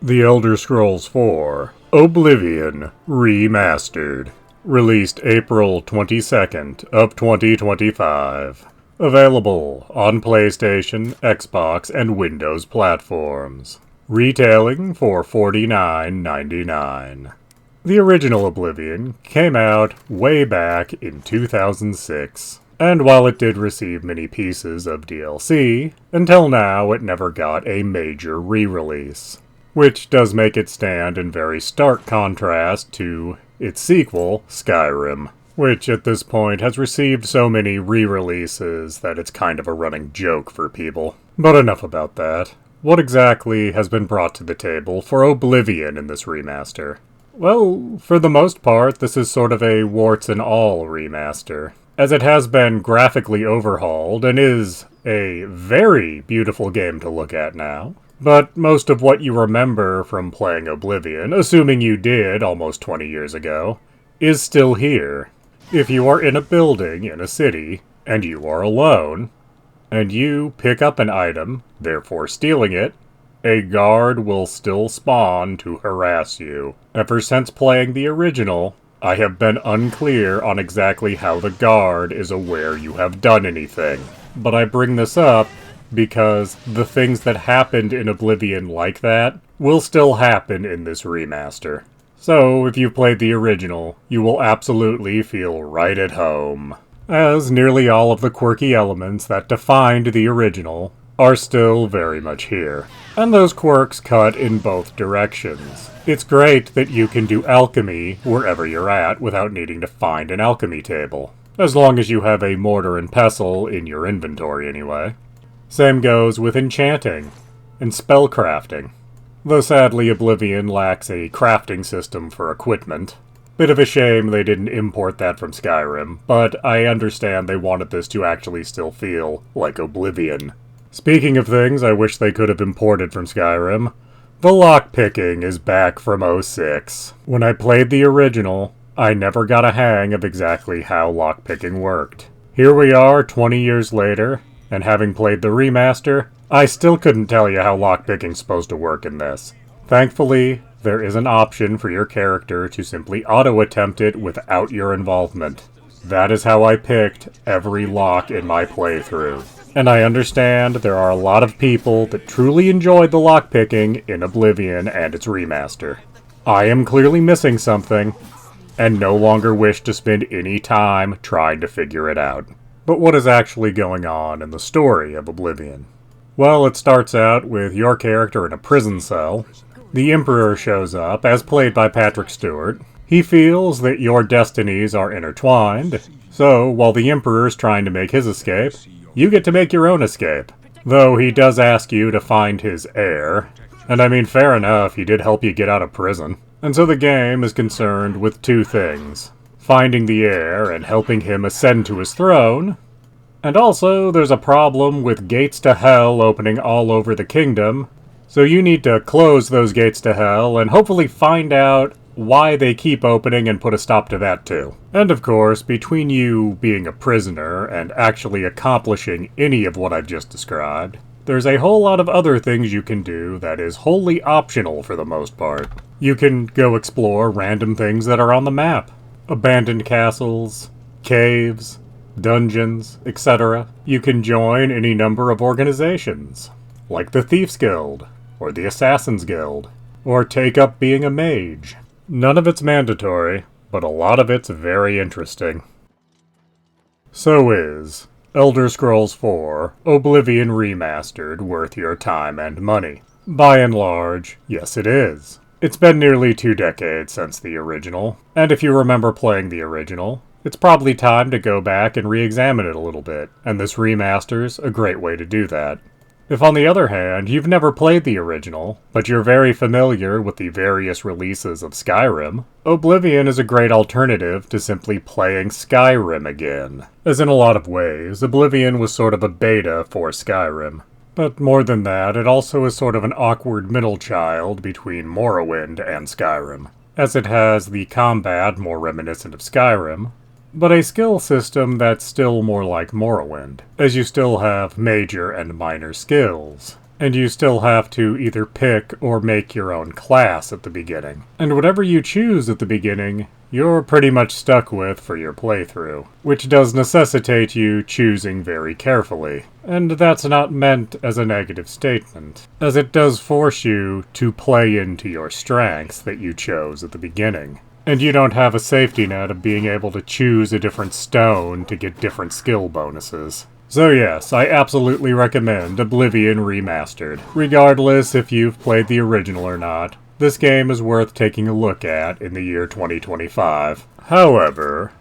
The Elder Scrolls 4 Oblivion Remastered. Released April 22nd of 2025. Available on PlayStation, Xbox, and Windows platforms. Retailing for $49.99. The original Oblivion came out way back in 2006. And while it did receive many pieces of DLC, until now it never got a major re-release. Which does make it stand in very stark contrast to its sequel, Skyrim, which at this point has received so many re-releases that it's kind of a running joke for people. But enough about that. What exactly has been brought to the table for Oblivion in this remaster? Well, for the most part, this is sort of a warts and all remaster, as it has been graphically overhauled and is a very beautiful game to look at now. But most of what you remember from playing Oblivion, assuming you did almost 20 years ago, is still here. If you are in a building in a city, and you are alone, and you pick up an item, therefore stealing it, a guard will still spawn to harass you. Ever since playing the original, I have been unclear on exactly how the guard is aware you have done anything. But I bring this up because the things that happened in Oblivion like that will still happen in this remaster. So, if you've played the original, you will absolutely feel right at home, as nearly all of the quirky elements that defined the original are still very much here. And those quirks cut in both directions. It's great that you can do alchemy wherever you're at without needing to find an alchemy table, as long as you have a mortar and pestle in your inventory anyway. Same goes with enchanting and spellcrafting. Though sadly Oblivion lacks a crafting system for equipment. Bit of a shame they didn't import that from Skyrim, but I understand they wanted this to actually still feel like Oblivion. Speaking of things I wish they could have imported from Skyrim, the lockpicking is back from '06. When I played the original, I never got a hang of exactly how lockpicking worked. Here we are 20 years later, and having played the remaster, I still couldn't tell you how lockpicking's supposed to work in this. Thankfully, there is an option for your character to simply auto-attempt it without your involvement. That is how I picked every lock in my playthrough. And I understand there are a lot of people that truly enjoyed the lockpicking in Oblivion and its remaster. I am clearly missing something, and no longer wish to spend any time trying to figure it out. But what is actually going on in the story of Oblivion? Well, it starts out with your character in a prison cell. The Emperor shows up, as played by Patrick Stewart. He feels that your destinies are intertwined, so while the Emperor's trying to make his escape, you get to make your own escape. Though he does ask you to find his heir. And I mean, fair enough, he did help you get out of prison. And so the game is concerned with two things: finding the heir and helping him ascend to his throne. And also, there's a problem with gates to hell opening all over the kingdom, so you need to close those gates to hell and hopefully find out why they keep opening and put a stop to that too. And of course, between you being a prisoner and actually accomplishing any of what I've just described, there's a whole lot of other things you can do that is wholly optional for the most part. You can go explore random things that are on the map. Abandoned castles, caves, dungeons, etc. You can join any number of organizations, like the Thieves Guild, or the Assassin's Guild, or take up being a mage. None of it's mandatory, but a lot of it's very interesting. So is Elder Scrolls 4 Oblivion Remastered worth your time and money? By and large, yes it is. It's been nearly 2 decades since the original, and if you remember playing the original, it's probably time to go back and re-examine it a little bit, and this remaster's a great way to do that. If on the other hand, you've never played the original, but you're very familiar with the various releases of Skyrim, Oblivion is a great alternative to simply playing Skyrim again. As in a lot of ways, Oblivion was sort of a beta for Skyrim. But more than that, it also is sort of an awkward middle child between Morrowind and Skyrim, as it has the combat more reminiscent of Skyrim, but a skill system that's still more like Morrowind, as you still have major and minor skills. And you still have to either pick or make your own class at the beginning. And whatever you choose at the beginning, you're pretty much stuck with for your playthrough, which does necessitate you choosing very carefully. And that's not meant as a negative statement, as it does force you to play into your strengths that you chose at the beginning. And you don't have a safety net of being able to choose a different stone to get different skill bonuses. So yes, I absolutely recommend Oblivion Remastered. Regardless if you've played the original or not, this game is worth taking a look at in the year 2025. However,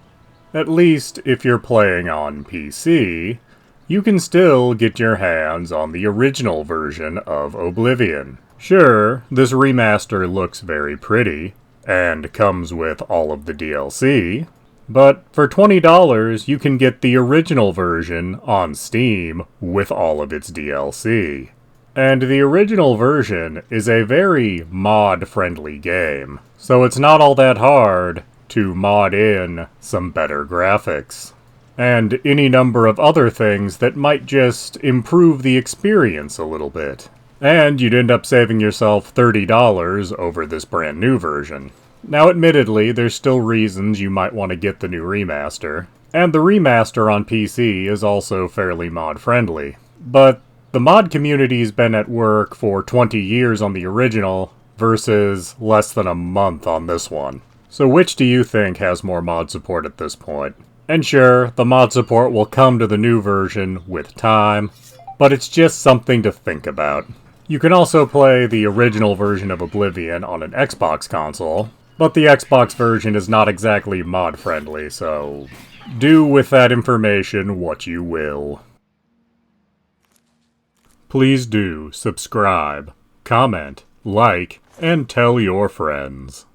at least if you're playing on PC, you can still get your hands on the original version of Oblivion. Sure, this remaster looks very pretty, and comes with all of the DLC, but for $20 you can get the original version on Steam with all of its DLC. And the original version is a very mod-friendly game, so it's not all that hard to mod in some better graphics, and any number of other things that might just improve the experience a little bit. And you'd end up saving yourself $30 over this brand new version. Now admittedly, there's still reasons you might want to get the new remaster, and the remaster on PC is also fairly mod-friendly. But the mod community's been at work for 20 years on the original, versus less than a month on this one. So which do you think has more mod support at this point? And sure, the mod support will come to the new version with time, but it's just something to think about. You can also play the original version of Oblivion on an Xbox console, but the Xbox version is not exactly mod-friendly, so do with that information what you will. Please do subscribe, comment, like, and tell your friends.